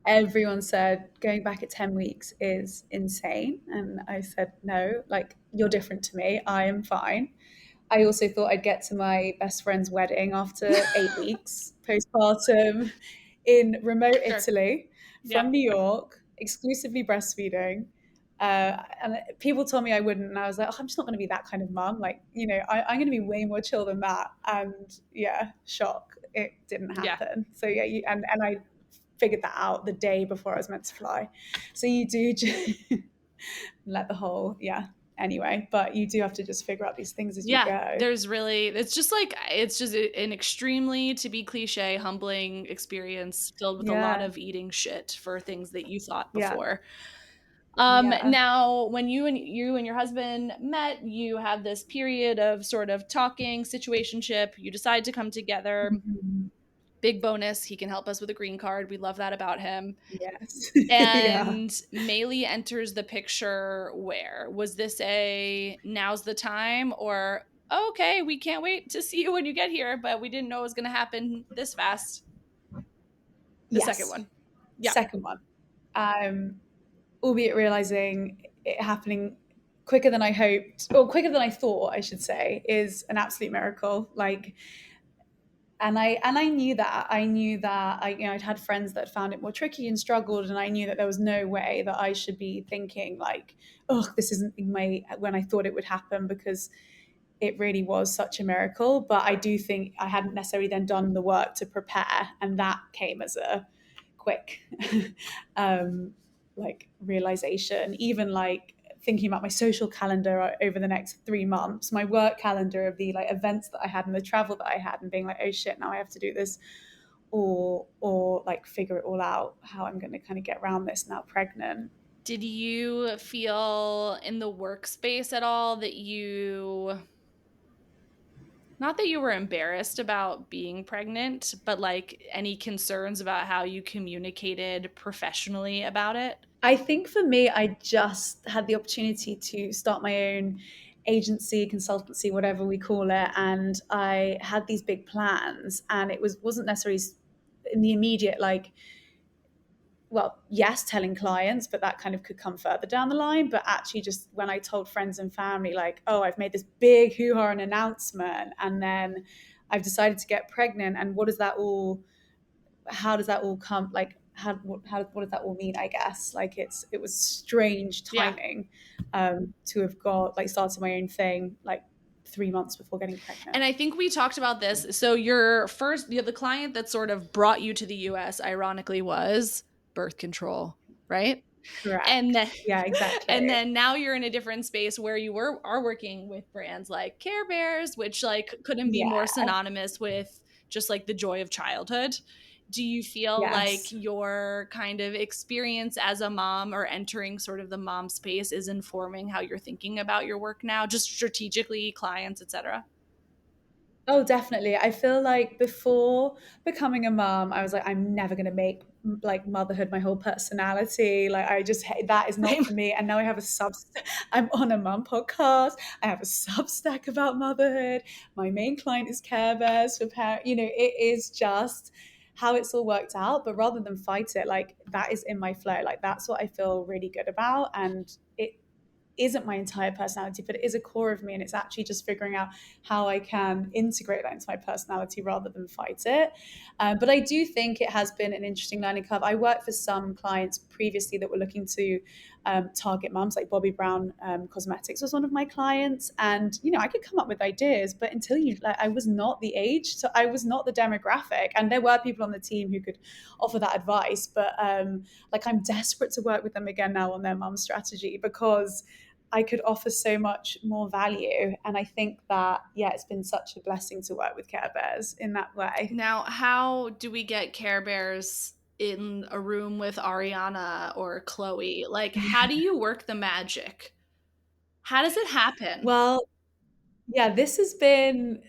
everyone said going back at 10 weeks is insane. And I said, no, like, you're different to me. I am fine. I also thought I'd get to my best friend's wedding after 8 weeks postpartum in remote Sure. Italy Yeah. from New York, exclusively breastfeeding. And people told me I wouldn't, and I was like, oh, I'm just not going to be that kind of mom. Like, I'm going to be way more chill than that. And yeah, shock, it didn't Yeah. happen. So yeah, and I figured that out the day before I was meant to fly. So you do just let the whole, yeah. Anyway, but you do have to just figure out these things as you Yeah, go. there's really, it's just like, it's just an extremely, to be cliche, humbling experience filled with a lot Yeah, of eating shit for things that you thought yeah, before. yeah. Now when you and your husband met, you have this period of sort of talking, situationship, you decide to come together. Mhm. Big bonus, he can help us with a green card. We love that about him. Yes. Yeah. And Maylee enters the picture where? Was this a now's the time, or oh, okay, we can't wait to see you when you get here, but we didn't know it was going to happen this fast? The second Yes. one. Yeah. Second one. Um, Albeit realizing it happening quicker than I hoped, or quicker than I thought, I should say, is an absolute miracle. Like, and I knew that. I'd had friends that found it more tricky and struggled, and I knew that there was no way that I should be thinking like, oh, this isn't my when I thought it would happen, because it really was such a miracle. But I do think I hadn't necessarily then done the work to prepare, and that came as a quick um, like realization. Even like thinking about my social calendar over the next 3 months, my work calendar of the like events that I had and the travel that I had, and being like, oh shit, now I have to do this, or like figure it all out how I'm going to kind of get around this now pregnant. Did you feel in the workspace at all that you, not that you were embarrassed about being pregnant, but like any concerns about how you communicated professionally about it? I think for me, I just had the opportunity to start my own agency, consultancy, whatever we call it, and I had these big plans, and it wasn't necessarily in the immediate, like, well, yes, telling clients, but that kind of could come further down the line. But actually, just when I told friends and family, like, oh, I've made this big hoo ha and announcement, and then I've decided to get pregnant, and what does that all how does that all come, like, what does that all mean, I guess. Like, it was strange Yeah. timing, to have got like started my own thing like 3 months before getting And pregnant. I think we talked about this. So your first, the client that sort of brought you to the US, ironically, was birth control, right? And Correct, then yeah, exactly. and then now you're in a different space where you are working with brands like Care Bears, which like couldn't be more Yeah. synonymous with just like the joy of childhood. Do you feel like Yes. your kind of experience as a mom, or entering sort of the mom space, is informing how you're thinking about your work now, just strategically, clients, etc.? Oh, definitely. I feel like before becoming a mom, I was like, I'm never going to make like motherhood my whole personality. Like, I just that is not Same. for me. And now I have a I'm on a mum podcast. I have a Substack about motherhood. My main client is Care Bears for parents. It is just how it's all worked out. But rather than fight it, like, that is in my flow. Like, that's what I feel really good about. And it isn't my entire personality, but it is a core of me. And it's actually just figuring out how I can integrate that into my personality rather than fight it. But I do think it has been an interesting learning curve. I worked for some clients previously that were looking to target mums, like Bobbi Brown Cosmetics was one of my clients. And, I could come up with ideas, but until I was not the age, so I was not the demographic. And there were people on the team who could offer that advice. But like, I'm desperate to work with them again now on their mum strategy, because I could offer so much more value. And I think that, yeah, it's been such a blessing to work with Care Bears in that way. Now, how do we get Care Bears in a room with Ariana or Chloe? Like, how do you work the magic? How does it happen? Well, yeah, this has been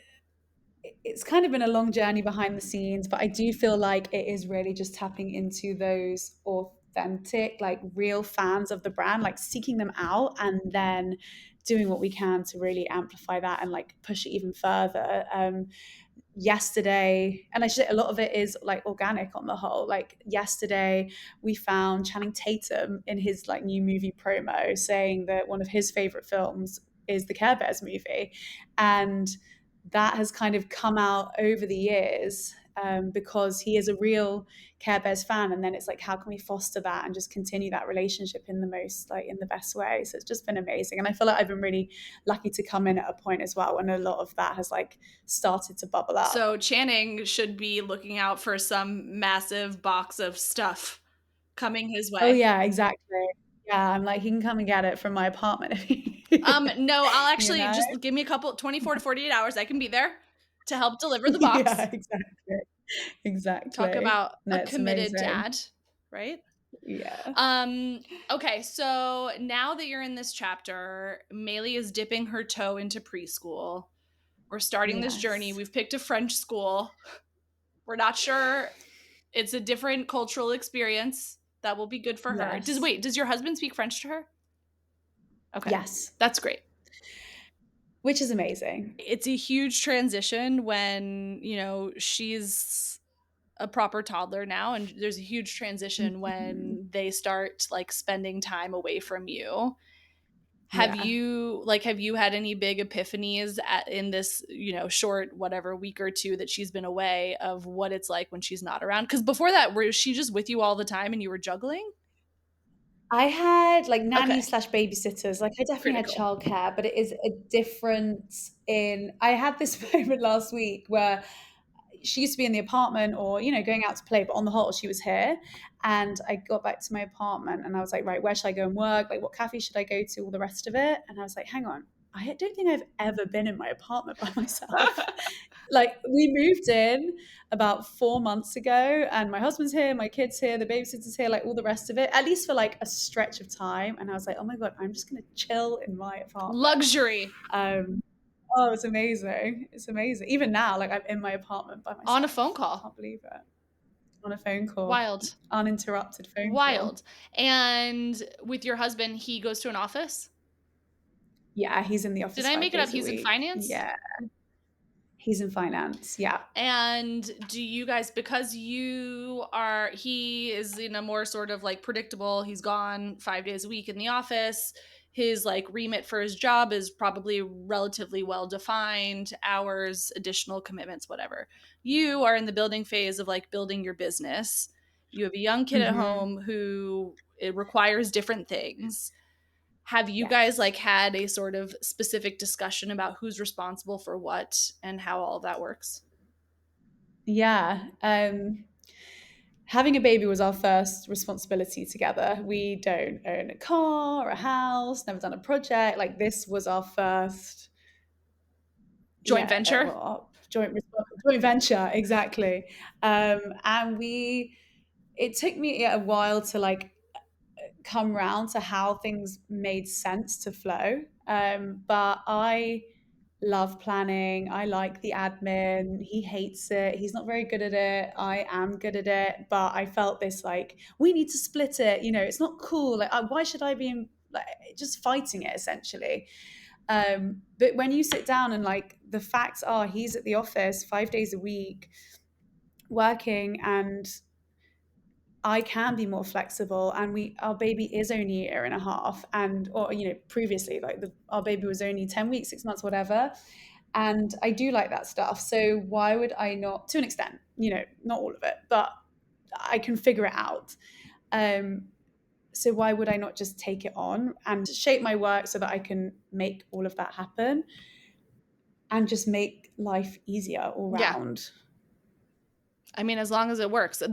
it's kind of been a long journey behind the scenes, but I do feel like it is really just tapping into those authentic, like real fans of the brand, like seeking them out and then doing what we can to really amplify that and like push it even further. Yesterday, and actually a lot of it is like organic on the whole. Like yesterday, we found Channing Tatum in his like new movie promo saying that one of his favorite films is the Care Bears movie, and that has kind of come out over the years because he is a real Care Bears fan. And then it's like, how can we foster that and just continue that relationship in the most, like in the best way? So it's just been amazing. And I feel like I've been really lucky to come in at a point as well when a lot of that has like started to bubble up. So Channing should be looking out for some massive box of stuff coming his Oh way. yeah, exactly. Yeah, I'm like, he can come and get it from my apartment if he, No, I'll you actually know? just give me a couple 24 to 48 hours. I can be there to help deliver the Yeah, box. exactly. Talk Exactly. about No, a it's committed amazing. dad, right? Yeah. Okay, so now that you're in this chapter, Maylee is dipping her toe into preschool. We're starting this journey. Yes. We've picked a French school. We're not sure. It's a different cultural experience that will be good for her. Yes. Does your husband speak French to her? Okay. Yes. That's great. Which is amazing. It's a huge transition when, she's a proper toddler now, and there's a huge transition Mhm. when they start like spending time away from you. Have Yeah. you have you had any big epiphanies in this, short whatever week or two that she's been away of what it's like when she's not around? Because before that, was she just with you all the time and you were juggling? I had like Okay, nannies slash babysitters. Like I definitely had critical. childcare, but it is a difference in. I had this moment last week where she used to be in the apartment or going out to play, but on the whole she was here. And I got back to my apartment and I was like, right, where should I go and work, like what cafe should I go to, all the rest of it. And I was like, hang on, I don't think I've ever been in my apartment by myself. Like we moved in about 4 months ago and my husband's here, my kids here, the babysitter's here, like all the rest of it, at least for like a stretch of time. And I was like, oh my god, I'm just gonna chill in my apartment. Luxury um Oh, it's amazing. It's amazing. Even now, like I'm in my apartment by on a phone myself. I call. can't believe it. On a phone call, Wild. uninterrupted phone call. Wild. And with your husband, he goes to an office? Yeah, he's in the Did office I five make it up? days a He's in week. finance? Yeah, he's in finance. Yeah. And do you guys, because he is in a more sort of like predictable, he's gone 5 days a week in the office, his like remit for his job is probably relatively well defined, hours, additional commitments, whatever. You are in the building phase of like building your business. You have a young kid at Hmm. home who it requires different things. Have you guys Yes. like had a sort of specific discussion about who's responsible for what and how all that works? Yeah. Having a baby was our first responsibility together. We don't own a car or a house, never done a project. Like this was our first, Joint yeah, venture? well, joint venture, exactly. And it took me a while to like come round to how things made sense to flow. But I love planning. I like the admin. He hates it. He's not very good at it. I am good at it. But I felt this like, we need to split it. It's not cool. Like, why should I be like, just fighting it essentially? But when you sit down and like the facts are he's at the office 5 days a week working and I can be more flexible and our baby is only a year and a half and or previously like our baby was only 10 weeks 6 months whatever, and I do like that stuff, so why would I not, to an extent, not all of it, but I can figure it out. So why would I not just take it on and shape my work so that I can make all of that happen and just make life easier all Yeah. round. I mean, as long as it works. I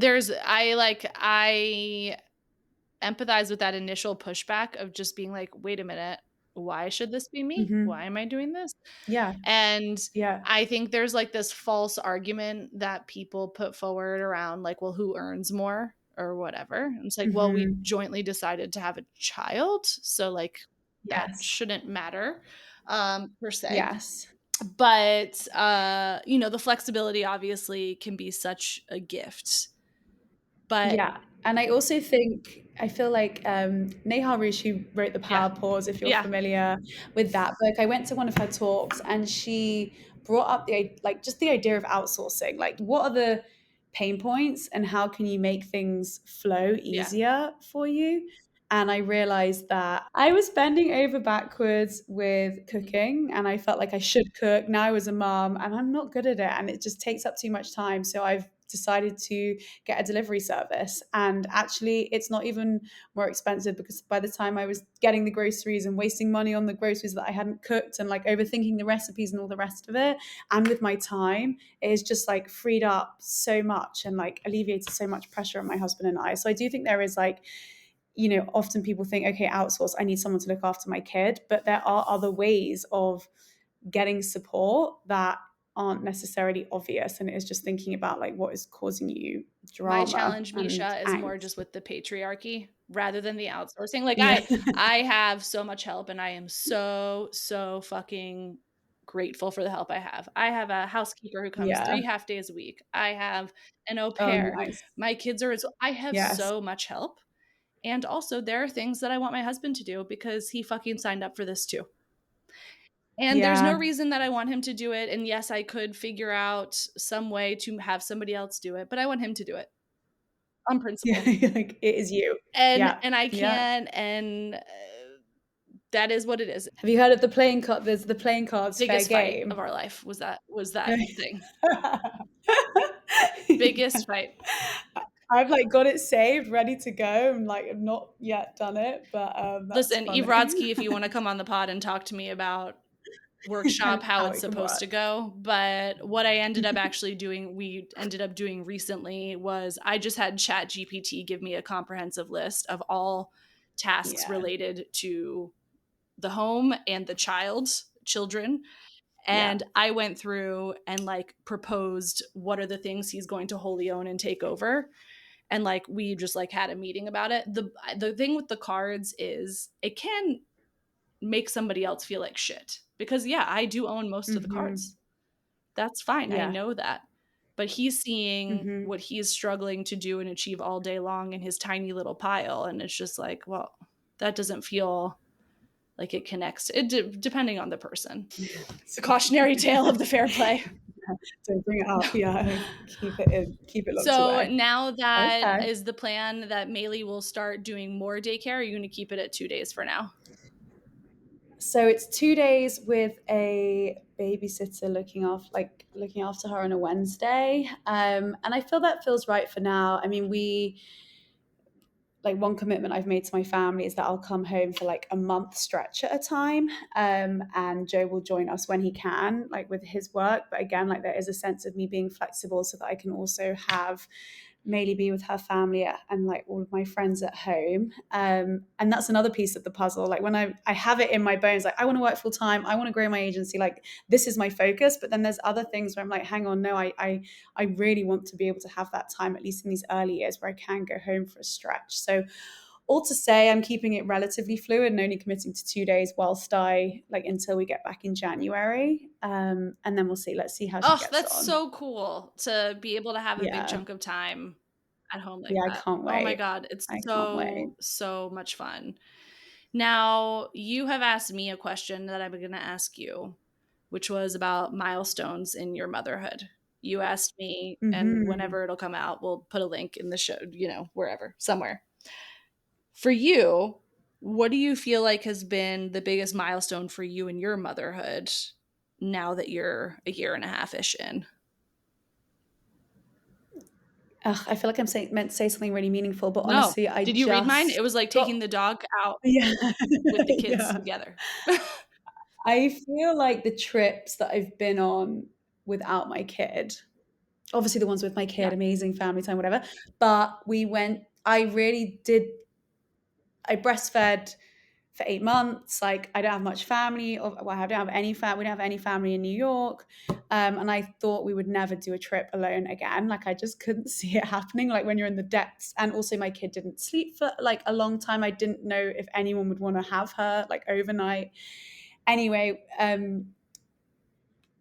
empathize with that initial pushback of just being like, wait a minute, why should this be me? Hmm. Why am I doing this? Yeah. And Yeah. I think there's like this false argument that people put forward around like, well, who earns more or whatever. And it's like, well, we Hmm. jointly decided to have a child. So like that Yes. shouldn't matter per se. Yes. But, the flexibility obviously can be such a gift. But Yeah. And I feel like Neha Rush, who wrote The yeah, Power Pause, if you're yeah, familiar with that book, I went to one of her talks and she brought up just the idea of outsourcing. Like, what are the pain points and how can you make things flow yeah. easier for you? And I realized that I was bending over backwards with Mhm. cooking and I felt like I should cook. Now I was a mom and I'm not good at it and it just takes up too much time. So I've decided to get a delivery service. And actually, it's not even more expensive because by the time I was getting the groceries and wasting money on the groceries that I hadn't cooked and like overthinking the recipes and all the rest of it, and with my time, it has just like freed up so much and like alleviated so much pressure on my husband and I. So I do think there is like, often people think, okay, outsource, I need someone to look after my kid. But there are other ways of getting support that aren't necessarily obvious. And it is just thinking about like what is causing you My drama challenge, and Misha, is more angst. just with the patriarchy rather than the outsourcing. Like Yeah. I have so much help and I am so, so fucking grateful for the help I have. I have a housekeeper who comes Yeah. 3 half days a week. I have an au Oh, pair. nice. My kids are so I have Yes. so much help. And also there are things that I want my husband to do because he fucking signed up for this too. And there's no Yeah. reason that I want him to do it. And yes, I could figure out some way to have somebody else do it, but I want him to do it on Yeah. principle. Like it is you. And Yeah. and I Yeah. can, that is what it is. Have you heard of the playing card? There's the playing cards fair Biggest fight of game. our life was that thing. Yeah. Biggest fight. I've like got it saved, ready to go. I'm like, I've not yet done it, but that's Listen, Eve funny. Rodsky, if you want to come on the pod and talk to me about workshop how How it's it can supposed work. to go. But what I ended up actually doing, we ended up doing recently was I just had Chat GPT give me a comprehensive list of all tasks Yeah. related to the home and the children. Yeah. And I went through and like proposed what are the things he's going to wholly own and take over. And like we just like had a meeting about it. The thing with the cards is it can make somebody else feel like shit. Because yeah, I do own most of the Mhm. cards. That's fine. I Yeah. know that. But he's seeing Mhm. what he's struggling to do and achieve all day long in his tiny little pile. And it's just like, well, that doesn't feel like it connects. Depending on the person. It's a cautionary tale of the fair play. Don't bring it up. Yeah. Keep it in. Keep it locked So away. now that Okay. is the plan that Maylee will start doing more daycare. Or are you going to keep it at 2 days for now? So it's 2 days with a babysitter looking after her on a Wednesday. And I feel that feels right for now. I mean, one commitment I've made to my family is that I'll come home for like a month stretch at a time. And Joe will join us when he can, like with his work. But again, like there is a sense of me being flexible so that I can also have Maylee be with her family and like all of my friends at home. And that's another piece of the puzzle. Like when I have it in my bones, like I want to work full time, I want to grow my agency, like this is my focus. But then there's other things where I'm like, hang on, no, I really want to be able to have that time, at least in these early years where I can go home for a stretch. So all to say, I'm keeping it relatively fluid and only committing to 2 days whilst I like until we get back in January. And then we'll see. Let's see how she Oh, gets that's on. so cool to be able to have a big Yeah. chunk of time at home like Yeah, I that. can't Oh my wait. God. It's I can't wait. so, so much fun. Now, you have asked me a question that I'm going to ask you, which was about milestones in your motherhood. You asked me, and Hmm. whenever it'll come out, we'll put a link in the show, wherever, somewhere. For you, what do you feel like has been the biggest milestone for you in your motherhood now that you're a year and a half ish in? Ugh, I feel like meant to say something really meaningful, but No. honestly, I Did you read mine? It just was like got taking the dog out yeah, with the kids yeah. together. I feel like the trips that I've been on without my kid, obviously the ones with my Yeah. kid, amazing family time, whatever. But I really did, I breastfed for 8 months. Like I don't have much family, or well, I don't have any family. We don't have any family in New York, and I thought we would never do a trip alone again. Like I just couldn't see it happening. Like when you're in the depths, and also my kid didn't sleep for like a long time. I didn't know if anyone would want to have her like overnight. Anyway,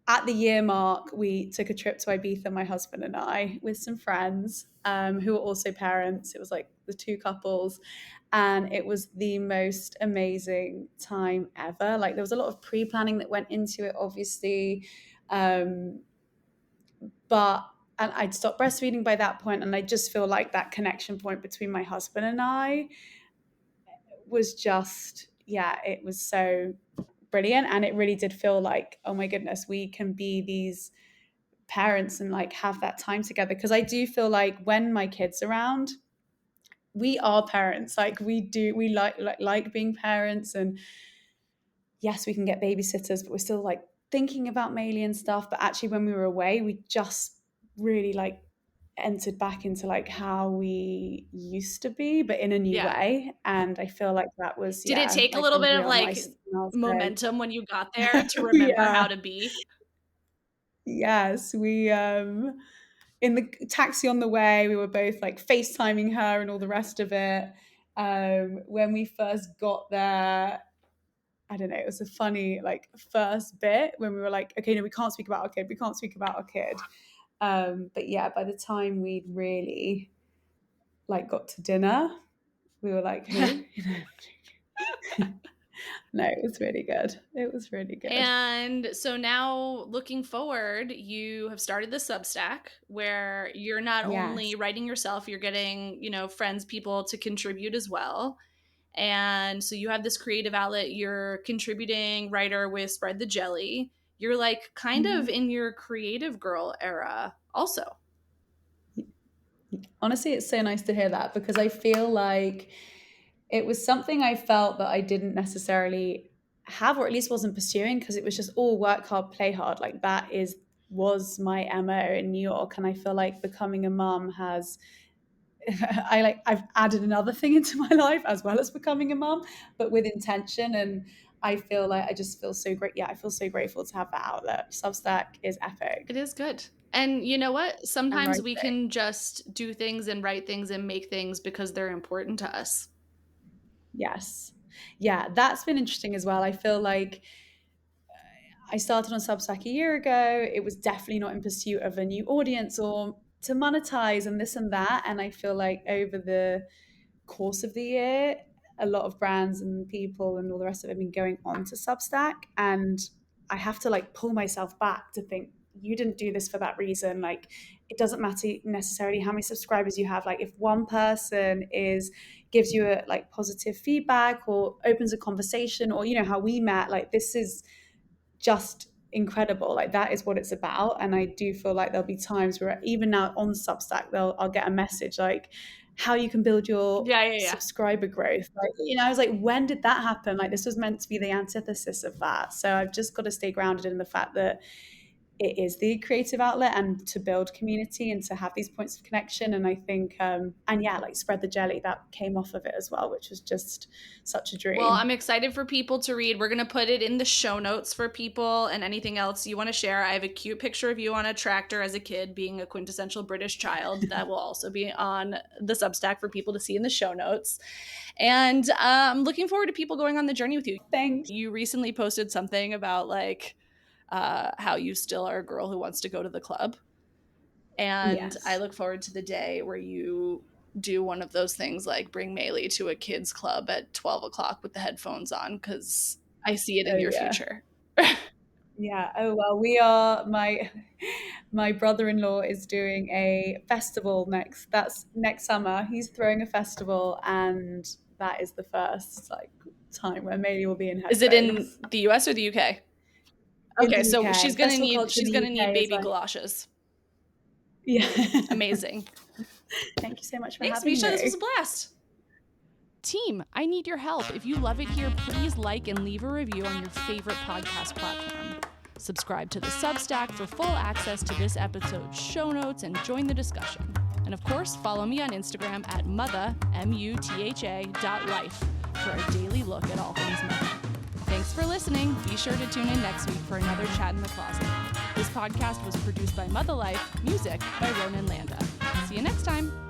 at the year mark, we took a trip to Ibiza, my husband and I, with some friends who were also parents. It was like the two couples. And it was the most amazing time ever. Like there was a lot of pre-planning that went into it, obviously. But and I'd stopped breastfeeding by that point, and I just feel like that connection point between my husband and I was just, yeah, it was so brilliant. And it really did feel like, oh my goodness, we can be these parents and like have that time together. Because I do feel like when my kids around, we are parents. Like we like being parents. And yes, we can get babysitters, but we're still like thinking about Maylee and stuff. But actually when we were away, we just really like entered back into like how we used to be, but in a new way. And I feel like that was, Did it take a like little a bit of real like nice momentum when you got there to remember how to be? Yes, we in the taxi on the way, we were both like FaceTiming her and all the rest of it. When we first got there, I don't know, it was a funny like first bit when we were like, okay, no, we can't speak about our kid. We can't speak about our kid. But yeah, by the time we'd really like got to dinner, we were like, who? No, it was really good. It was really good. And so now looking forward, you have started the Substack where you're not only writing yourself, you're getting, friends, people to contribute as well. And so you have this creative outlet, you're contributing writer with Spread the Jelly. You're like kind of in your creative girl era also. Honestly, it's so nice to hear that, because I feel like it was something I felt that I didn't necessarily have, or at least wasn't pursuing, because it was just all work hard, play hard. Like that was my MO in New York. And I feel like becoming a mum has I've added another thing into my life as well as becoming a mum, but with intention. And I feel like I just feel so great. Yeah, I feel so grateful to have that outlet. Substack is epic. It is good. And you know what? Sometimes we can just do things and write things and make things because they're important to us. Yes. Yeah, that's been interesting as well. I feel like I started on Substack a year ago. It was definitely not in pursuit of a new audience or to monetize and this and that. And I feel like over the course of the year, a lot of brands and people and all the rest of it have been going on to Substack. And I have to like pull myself back to think, you didn't do this for that reason. Like, it doesn't matter necessarily how many subscribers you have. Like, if one person gives you a like positive feedback or opens a conversation, or how we met, like this is just incredible. Like that is what it's about. And I do feel like there'll be times where even now on Substack, I'll get a message like how you can build your subscriber growth. Like, I was like, when did that happen? Like this was meant to be the antithesis of that. So I've just got to stay grounded in the fact that it is the creative outlet and to build community and to have these points of connection. And I think, like Spread the Jelly, that came off of it as well, which was just such a dream. Well, I'm excited for people to read. We're going to put it in the show notes for people, and anything else you want to share. I have a cute picture of you on a tractor as a kid being a quintessential British child that will also be on the Substack for people to see in the show notes. And I'm looking forward to people going on the journey with you. Thanks. You recently posted something about like how you still are a girl who wants to go to the club. And I look forward to the day where you do one of those things like bring Maylee to a kids club at 12 o'clock with the headphones on, because I see it in your future. Yeah. Oh, well, we are, my brother-in-law is doing a festival next summer. He's throwing a festival, and that is the first like time where Maylee will be in headphones. Is it in the US or the UK? Okay, so UK. she's gonna need baby galoshes. Yeah. Amazing. Thank you so much for having me. Thanks, Mica. This was a blast. Team, I need your help. If you love it here, please like and leave a review on your favorite podcast platform. Subscribe to the Substack for full access to this episode's show notes and join the discussion. And of course, follow me on Instagram at Mutha, MUTHA.life for a daily look at all things Mutha. Thanks for listening. Be sure to tune in next week for another Chat in the Closet. This podcast was produced by Mutha Life, music by Ronan Landa. See you next time.